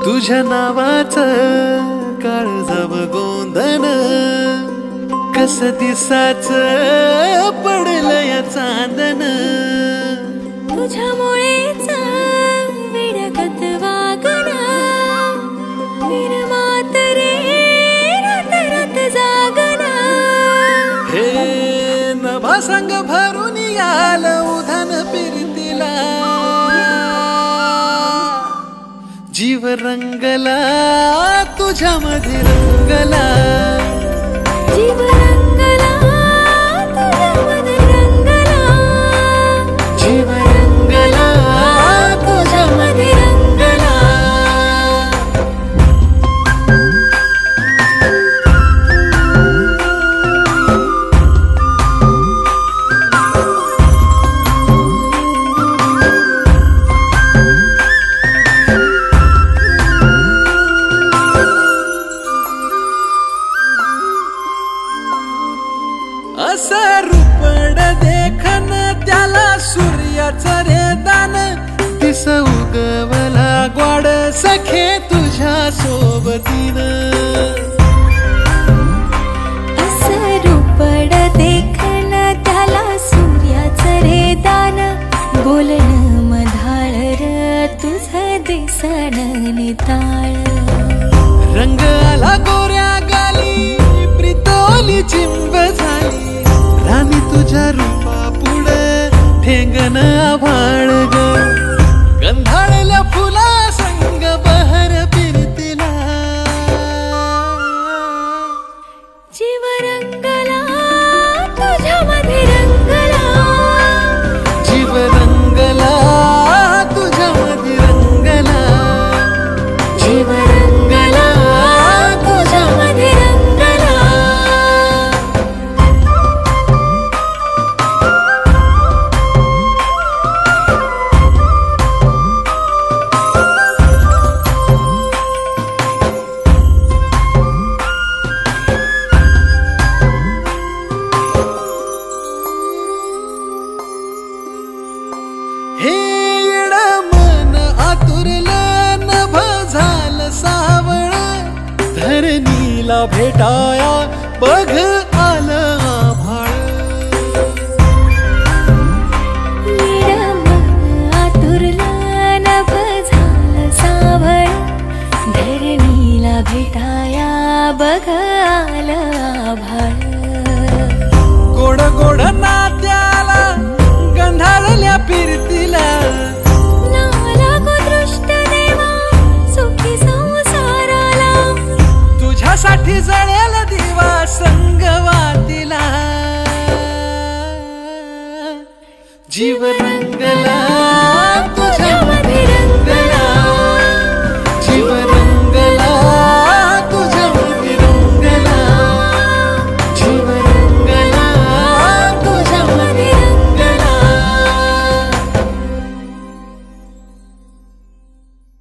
तुझ्या नावाचं काळजाव गोंधन कस दिसाचं पडलं या चांदन तुझ्यामुळेच विडगत वागणं विरमात रे रात रात जागणं हे नभा संग भरून याल उधान फिरतीला जीव रंगला तुझ्यामध्ये रंगला जीव रंगला तुझ्यामध्ये रंगला जीव रंगला तुझ्यामध्ये रंगला असं रूपड देखन त्याला सूर्याचं रे दान दिस उगवला ग्वाड सखे तुझ्या सोबतीनं असं रूपड देखन त्याला सूर्याचं रे दान बोलणं मधाळ र तुझं दिसण निताळ रंग आला गोऱ्या गाली प्रितोली चिंब झाली राणी तुझ्या रूपा पुढे ठेंगण आभाळ ग गंधाळल्या फुला संग बहर फिरतीला जीव रंगला तुझ्यामध्ये रंगला जीव रंगला तुझ्यामध्ये रंगला जीव रंगला तुझ्यामध्ये रंगला हे येड मन आतुरलं नभ झालं सावळ धरणीला भेटाया बघ आलं आभाळ आतुरलं नभ झालं सावळ धरणीला भेटाया बघ आलं आभाळ गोड गोड नात्याला गंधाळल्या फिरतीला लागो दृष्ट देवा सुखी संसाराला तुझ्यासाठी जळेल दिवा संगवातीला जीव रंगला